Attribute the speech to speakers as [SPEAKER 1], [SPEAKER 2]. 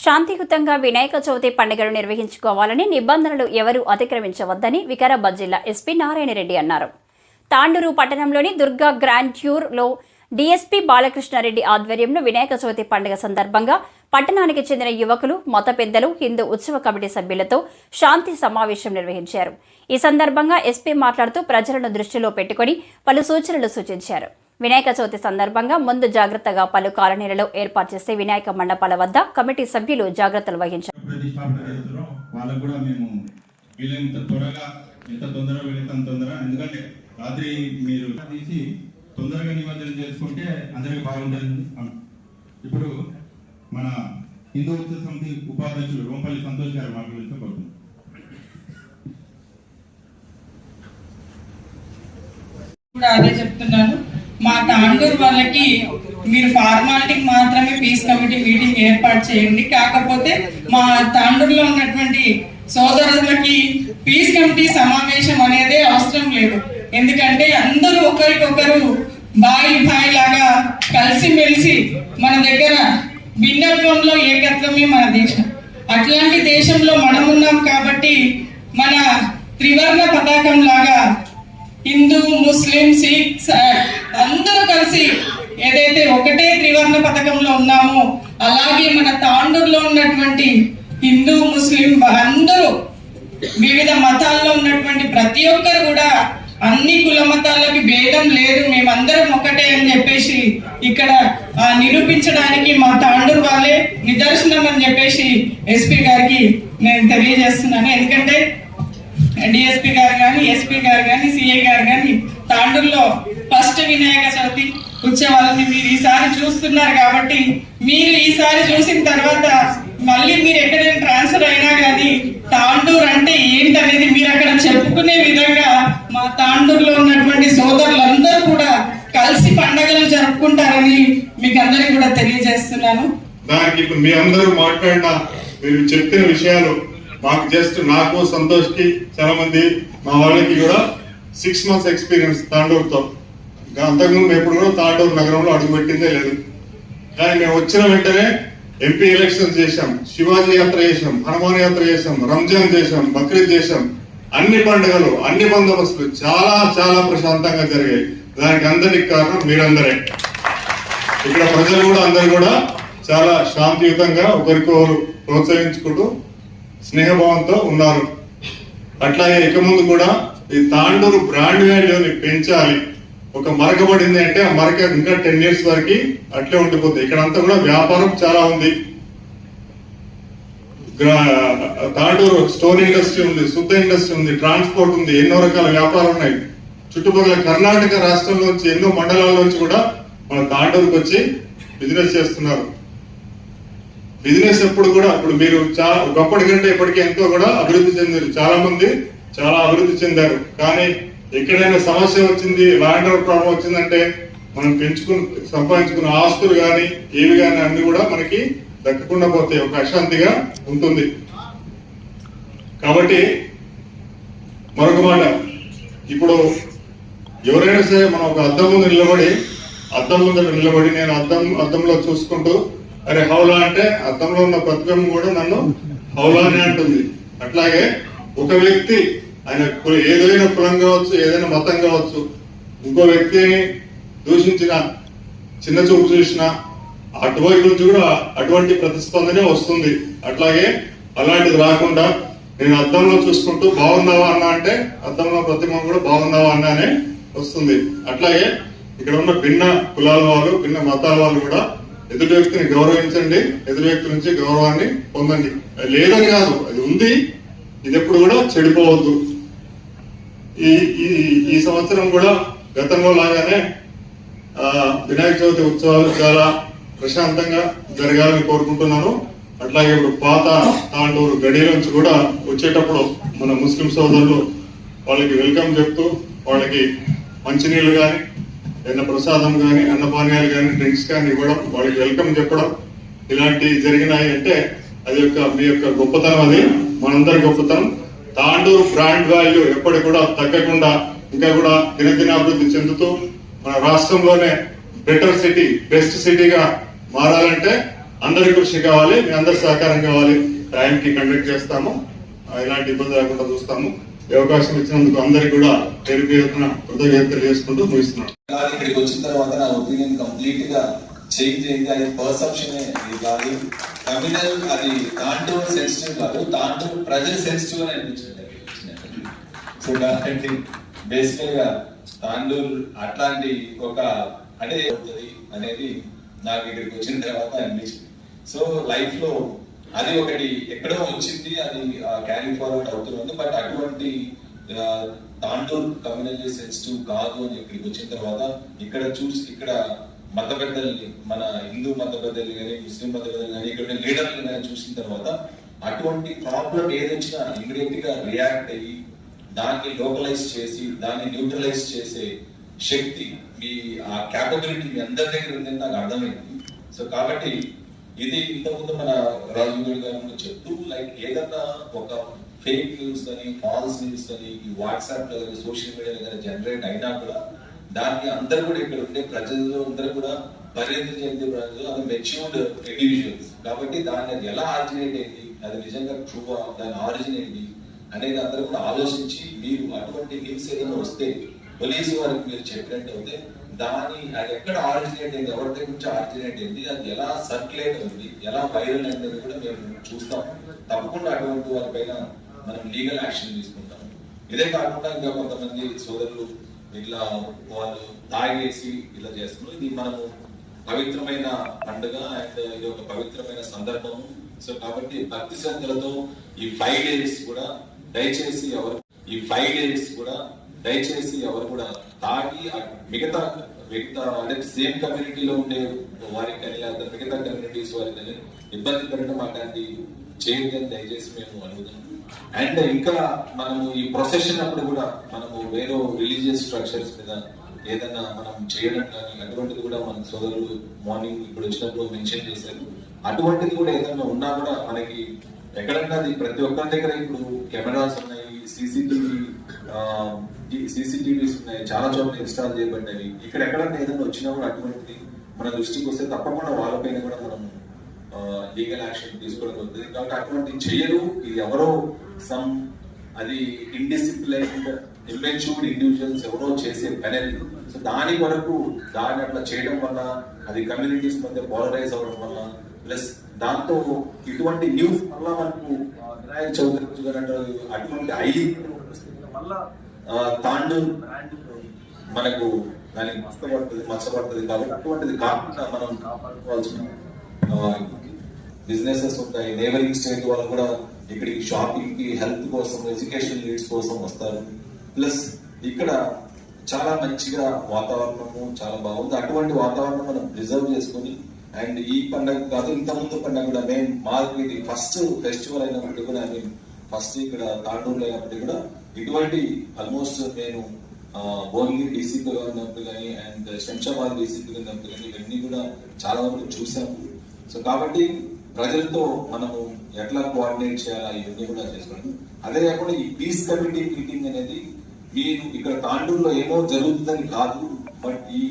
[SPEAKER 1] శాంతియుతంగా వినాయక చవితి పండుగను నిర్వహించుకోవాలని నిబంధనలు ఎవరూ అతిక్రమించవద్దని వికారాబాద్ జిల్లా ఎస్పీ నారాయణ రెడ్డి అన్నారు. తాండూరు పట్టణంలోని దుర్గా గ్రాండ్ ట్యూర్లో డీఎస్పీ బాలకృష్ణారెడ్డి ఆధ్వర్యంలో వినాయక చవితి పండుగ సందర్భంగా పట్టణానికి చెందిన యువకులు, మత పెద్దలు, హిందూ ఉత్సవ కమిటీ సభ్యులతో శాంతి సమావేశం నిర్వహించారు. ఈ సందర్భంగా ఎస్పీ మాట్లాడుతూ ప్రజలను దృష్టిలో పెట్టుకుని పలు సూచనలు సూచించారు. వినాయక చవితి సందర్భంగా ముందు జాగ్రత్తగా పలు కాలనీలలో ఏర్పాటు చేసే వినాయక మండపాల వద్ద కమిటీ సభ్యులు జాగ్రత్తలు వహించారు.
[SPEAKER 2] రాత్రి మీరు తీసి తొందరగా నిమజ్జనం చేసుకుంటే అందరికి బాగుంటుంది. ఇప్పుడు మన హిందూ ఉత్సవ సమితి ఉపాధ్యక్షులు రోంపల్లి సంతోష్ గారు మాట్లాడుతూ
[SPEAKER 3] అదే చెప్తున్నాను. మా తాండూరు వాళ్ళకి మీరు ఫార్మాలిటీకి మాత్రమే పీస్ కమిటీ మీటింగ్ ఏర్పాటు చేయండి. కాకపోతే మా తాండూరులో ఉన్నటువంటి సోదరులకి పీస్ కమిటీ సమావేశం అనేది అవసరం లేదు. ఎందుకంటే అందరూ ఒకరికొకరు బాయి లాగా కలిసిమెలిసి మన దగ్గర భిన్నత్వంలో ఏకత్వమే మన దేశం. అట్లాంటి దేశంలో మనం ఉన్నాం కాబట్టి మన త్రివర్ణ పతాకం లాగా హిందూ, ముస్లిం, సిక్స్ అందరూ కలిసి ఏదైతే ఒకటే త్రివర్ణ పథకంలో ఉన్నామో అలాగే మన తాండూరులో ఉన్నటువంటి హిందూ, ముస్లిం అందరూ వివిధ మతాల్లో ఉన్నటువంటి ప్రతి ఒక్కరు కూడా అన్ని కుల మతాలకి భేదం లేదు, మేమందరం ఒకటే అని చెప్పేసి ఇక్కడ నిరూపించడానికి మా తాండూరు వాళ్ళే నిదర్శనం అని చెప్పేసి ఎస్పీ గారికి నేను తెలియజేస్తున్నాను. ఎందుకంటే డిఎస్పీ గారు కానీ, ఎస్పీ గారు కానీ, సిఐ గారు కానీ తాండూరులో ఫస్ట్ వినాయక చవితి ఉత్సవాలని మీరు ఈసారి చూస్తున్నారు కాబట్టి మీరు ఈసారి చూసిన తర్వాత మళ్ళీ మీరు ఎక్కడైనా ట్రాన్స్ఫర్ అయినా కానీ తాండూరు అంటే ఏంటనేది మీరు అక్కడ చెప్పుకునే విధంగా మా తాండూరులో ఉన్నటువంటి సోదరులందరూ కూడా కలిసి పండుగలు జరుపుకుంటారని మీకు అందరికీ కూడా తెలియజేస్తున్నాను.
[SPEAKER 2] దానికి ఇప్పుడు మీ అందరూ మాట్లాడిన మీరు చెప్పిన విషయాలు మాకు జస్ట్ నాకు, సంతోష్ కి, చాలా మంది మా వాళ్ళకి కూడా 6 months ఎక్స్పీరియన్స్ తాండూరుతో. అంతకుముందు ఎప్పుడు కూడా తాండూరు నగరంలో అడుగుపెట్టిందే లేదు. కానీ మేము వచ్చిన వెంటనే ఎంపీ ఎలక్షన్స్ చేశాం, శివాజీ యాత్ర చేశాం, హనుమాన్ యాత్ర చేశాం, రంజాన్ చేశాం, బక్రీద్ చేశాం. అన్ని పండుగలు, అన్ని బందోబస్తులు చాలా చాలా ప్రశాంతంగా జరిగాయి. దానికి అందరికి కారణం మీరందరే. ఇక్కడ ప్రజలు కూడా అందరు కూడా చాలా శాంతియుతంగా ఒకరికొకరు ప్రోత్సహించుకుంటూ స్నేహభావంతో ఉన్నారు. అట్లాగే ఇక ముందు కూడా ఈ తాండూరు బ్రాండ్ వాల్యూని పెంచాలి. ఒక మరక పడింది అంటే ఆ మరక ఇంకా 10 years వరకు అట్లే ఉండిపోతుంది. ఇక్కడంతా కూడా వ్యాపారం చాలా ఉంది. తాండూరు స్టోర్ ఇండస్ట్రీ ఉంది, శుద్ధ ఇండస్ట్రీ ఉంది, ట్రాన్స్పోర్ట్ ఉంది, ఎన్నో రకాల వ్యాపారాలు ఉన్నాయి. చుట్టుపక్కల కర్ణాటక రాష్ట్రంలోంచి ఎన్నో మండలాల నుంచి కూడా మన తాండూరుకు వచ్చి బిజినెస్ చేస్తున్నారు. బిజినెస్ ఎప్పుడు కూడా ఇప్పుడు మీరు ఒకప్పటి కంటే ఇప్పటికీ ఎంతో కూడా అభివృద్ధి చెందారు. చాలా మంది చాలా అభివృద్ధి చెందారు. కానీ ఎక్కడైనా సమస్య వచ్చింది, ల్యాండ్ ఆర్డర్ ప్రాబ్లం వచ్చిందంటే మనం సంపాదించుకున్న ఆస్తులు కానీ ఏవి కానీ అన్ని కూడా మనకి దక్కకుండా పోతే ఒక అశాంతిగా ఉంటుంది. కాబట్టి మరొక మాట, ఇప్పుడు ఎవరైనా సరే మనం ఒక అద్దం ముందు నిలబడి నేను అద్దంలో చూసుకుంటూ అరే హౌలా అంటే అద్దంలో ఉన్న ప్రతిబింబం కూడా నన్ను హౌలానే అంటుంది. అట్లాగే ఒక వ్యక్తి ఆయన ఏదైనా కులం కావచ్చు, ఏదైనా మతం కావచ్చు, ఇంకో వ్యక్తిని దూషించిన, చిన్న చూపు చూసిన అటువైపు నుంచి కూడా అటువంటి ప్రతిస్పందనే వస్తుంది. అట్లాగే అలాంటిది రాకుండా నేను అద్దంలో చూసుకుంటూ బాగున్నావా అన్నా అంటే అద్దంలో ప్రతిబింబం కూడా బాగున్నావా అన్నానే వస్తుంది. అట్లాగే ఇక్కడ ఉన్న భిన్న కులాల వాళ్ళు, భిన్న మతాల వాళ్ళు కూడా ఎదుటి వ్యక్తిని గౌరవించండి, ఎదుటి వ్యక్తి నుంచి గౌరవాన్ని పొందండి. లేదని కాదు, అది ఉంది, ఇది ఎప్పుడు కూడా చెడిపోవద్దు. ఈ సంవత్సరం కూడా గతంలో లాగానే వినాయక చవితి ఉత్సవాలు చాలా ప్రశాంతంగా జరగాలని కోరుకుంటున్నాను. అట్లాగే ఇప్పుడు పాత తాండూరు గడి నుంచి కూడా వచ్చేటప్పుడు మన ముస్లిం సోదరులు వాళ్ళకి వెల్కమ్ చెప్తూ వాళ్ళకి మంచినీళ్ళు కానీ, ఏదైనా ప్రసాదం కానీ, అన్నపానీయాలు కానీ, డ్రింక్స్ కానీ ఇవ్వడం, వాళ్ళకి వెల్కమ్ చెప్పడం ఇలాంటివి జరిగినాయి అంటే అది మీ యొక్క గొప్పతనం. అది మనందరి గొప్పతనం. తాండూరు బ్రాండ్ వాల్యూ ఎప్పటికి కూడా తగ్గకుండా ఇంకా కూడా దినదినాభివృద్ధి చెందుతూ మన రాష్ట్రంలోనే బెటర్ సిటీ, బెస్ట్ సిటీగా మారాలంటే అందరి కృషి కావాలి, మీ అందరి సహకారం కావాలి. ర్యాంక్ కండక్ట్ చేస్తాము, ఎలాంటి ఇబ్బంది లేకుండా చూస్తాము. ఈ అవకాశం ఇచ్చినందుకు అందరికి కూడా పేరు పేరున కృతజ్ఞతలు తెలియజేసుకుంటూ ముగిస్తున్నాను.
[SPEAKER 4] ఇక్కడికి వచ్చిన తర్వాత నా ఒపీనియన్ కంప్లీట్ గా చేంజ్ అయింది. అది పర్సెప్షన్ కాదు, కమ్యూనల్, అది తాండూరు సెన్సిటివ్ కాదు, తాండూరు ప్రజలు సెన్సిటివ్ అని అనిపించింది. సో కాబట్టి బేసికల్ గా తాండూరు అట్లాంటి ఒక అంటే అవుతుంది అనేది నాకు ఇక్కడికి వచ్చిన తర్వాత అనిపించింది. సో లైఫ్ లో అది ఒకటి ఎక్కడో వచ్చింది, అది క్యారీ ఫార్వర్డ్ అవుతుంది. బట్ అటువంటి తాండూరు కమ్యూనల్ సెన్సిటివ్ కాదు అని ఇక్కడికి వచ్చిన తర్వాత ఇక్కడ మత పెద్దల్ని, మన హిందూ మత పెద్దల్ని కానీ ముస్లిం మత పెద్దలు కానీ ఇక్కడ లీడర్లు కానీ చూసిన తర్వాత అటువంటి ప్రాబ్లం ఏదొచ్చినా ఇమీడియట్ గా రియాక్ట్ అయ్యి దాన్ని లోకలైజ్ చేసి దాన్ని న్యూట్రలైజ్ చేసే శక్తి, మీ ఆ క్యాపబిలిటీ మీ అందరి దగ్గర ఉందని నాకు అర్థమైంది. సో కాబట్టి ఇది ఇంతకుముందు మన రాజు గారు చెప్తూ లైక్ ఏదన్నా ఒక ఫేక్ న్యూస్ కానీ ఫాల్స్ న్యూస్ కానీ ఈ వాట్సాప్ లో కానీ సోషల్ మీడియాలో కానీ జనరేట్ అయినా కూడా దాన్ని అందరూ కూడా ఇక్కడ ఉండే ప్రజలు అందరూ కూడా పరిణతి చెందే ప్రజలు, అది మెచ్యూర్డ్ ఇండివిజువల్స్ కాబట్టి దాన్ని అది ఎలా ఆరిజినేట్ అయింది, అది నిజంగా ట్రూవా, దాని ఆరిజిన్ ఏంటి అనేది అందరూ కూడా ఆలోచించి మీరు అటువంటి న్యూస్ ఏదైనా వస్తే పోలీసు వారికి మీరు చెప్పినట్టు అయితే అది ఎక్కడ ఆరిజినేట్ అయింది, ఎవరి దగ్గర నుంచి ఆరిజినేట్ అయింది, అది ఎలా సర్క్యులేట్ అవుతుంది, ఎలా వైరల్ అయింది కూడా మేము చూస్తాం. తప్పకుండా అటువంటి వారిపైన మనం లీగల్ యాక్షన్ తీసుకుంటాం. ఇదే కాకుండా ఇంకా కొంతమంది సోదరులు ఇట్లా వాళ్ళు తాగేసి ఇలా చేస్తున్నారు. ఇది మనము పవిత్రమైన పండుగ అండ్ ఇది ఒక పవిత్రమైన సందర్భము. సో కాబట్టి భక్తి శ్రద్ధలతో ఈ 5 days కూడా దయచేసి ఎవరు కూడా తాగి మిగతా అంటే సేమ్ కమ్యూనిటీలో ఉండే వారికి కానీ లేదా మిగతా కమ్యూనిటీస్ వారికి కానీ ఇబ్బంది పెట్టడం అలాంటి చేయదని దయచేసి మేము అడుగుతాం. అండ్ ఇంకా మనము ఈ ప్రొసెషన్ అప్పుడు కూడా మనము వేరే రిలీజియస్ స్ట్రక్చర్స్ మీద ఏదైనా మనం చేయడం కానీ అటువంటిది కూడా మన సోదరులు మార్నింగ్ ఇప్పుడు వచ్చినప్పుడు మెన్షన్ చేశారు. అటువంటిది కూడా ఏదైనా ఉన్నా కూడా మనకి ఎక్కడన్నా అది ప్రతి ఒక్కరి దగ్గర ఇప్పుడు కెమెరాస్ ఉన్నాయి, సీసీటీవీస్ ఉన్నాయి, చాలా చోట్ల ఇన్స్టాల్ చేయబడ్డాయి. ఇక్కడ ఎక్కడన్నా ఏదైనా వచ్చినా కూడా అటువంటిది మన దృష్టికి వస్తే తప్పకుండా వాళ్ళపైన కూడా మనం లీగల్ యాక్షన్ తీసుకోవడం అవుతుంది. కాబట్టి అటువంటి చేయరు, ఇది ఎవరో అది ఇండిసిప్లైన్డ్ ఇమ్మెచ్యూర్డ్ ఇండివిజువల్స్ ఎవరో చేసే పని. సో దాని వరకు దాన్ని అట్లా చేయడం వల్ల అది కమ్యూనిటీస్ మధ్య పోలరైజ్ అవ్వడం వల్ల ప్లస్ దాంతో ఇటువంటి న్యూస్ వల్ల మనకు వినాయక చవితి గారు అటువంటి మళ్ళా తాండూరు మనకు దాన్ని మచ్చబడుతుంది. కాబట్టి అటువంటిది కాకుండా మనం కాపాడుకోవాల్సిన బిజినెసెస్ ఉంటాయి. నేబరింగ్ స్టేట్ వాళ్ళు కూడా ఇక్కడికి షాపింగ్ కి, హెల్త్ కోసం, ఎడ్యుకేషన్ నీడ్స్ కోసం వస్తారు. ప్లస్ ఇక్కడ చాలా మంచిగా వాతావరణము చాలా బాగుంది. అటువంటి వాతావరణం మనం ప్రిజర్వ్ చేసుకుని అండ్ ఈ పండుగ కాదు ఇంత ముందు పండుగ కూడా మేము మాకు ఇది ఫస్ట్ ఫెస్టివల్ అయినప్పటికీ కూడా ఫస్ట్ ఇక్కడ తాండూరులో అయినప్పటికీ కూడా ఇటువంటి ఆల్మోస్ట్ నేను భువనగిరి డీసీపీగా ఉన్నప్పుడు కానీ అండ్ శంషాబాద్ డీసీపీగా ఉన్నప్పుడు కానీ ఇవన్నీ కూడా చాలా వరకు చూసాము. సో కాబట్టి ప్రజలతో మనము ఎట్లా కోఆర్డినేట్ చేయాలా ఇవన్నీ కూడా చేసుకోండి. అదే కాకుండా ఈ పీస్ కమిటీ మీటింగ్ అనేది మీరు ఇక్కడ తాండూరులో ఏమో జరుగుతుందని కాదు, బట్ ఈ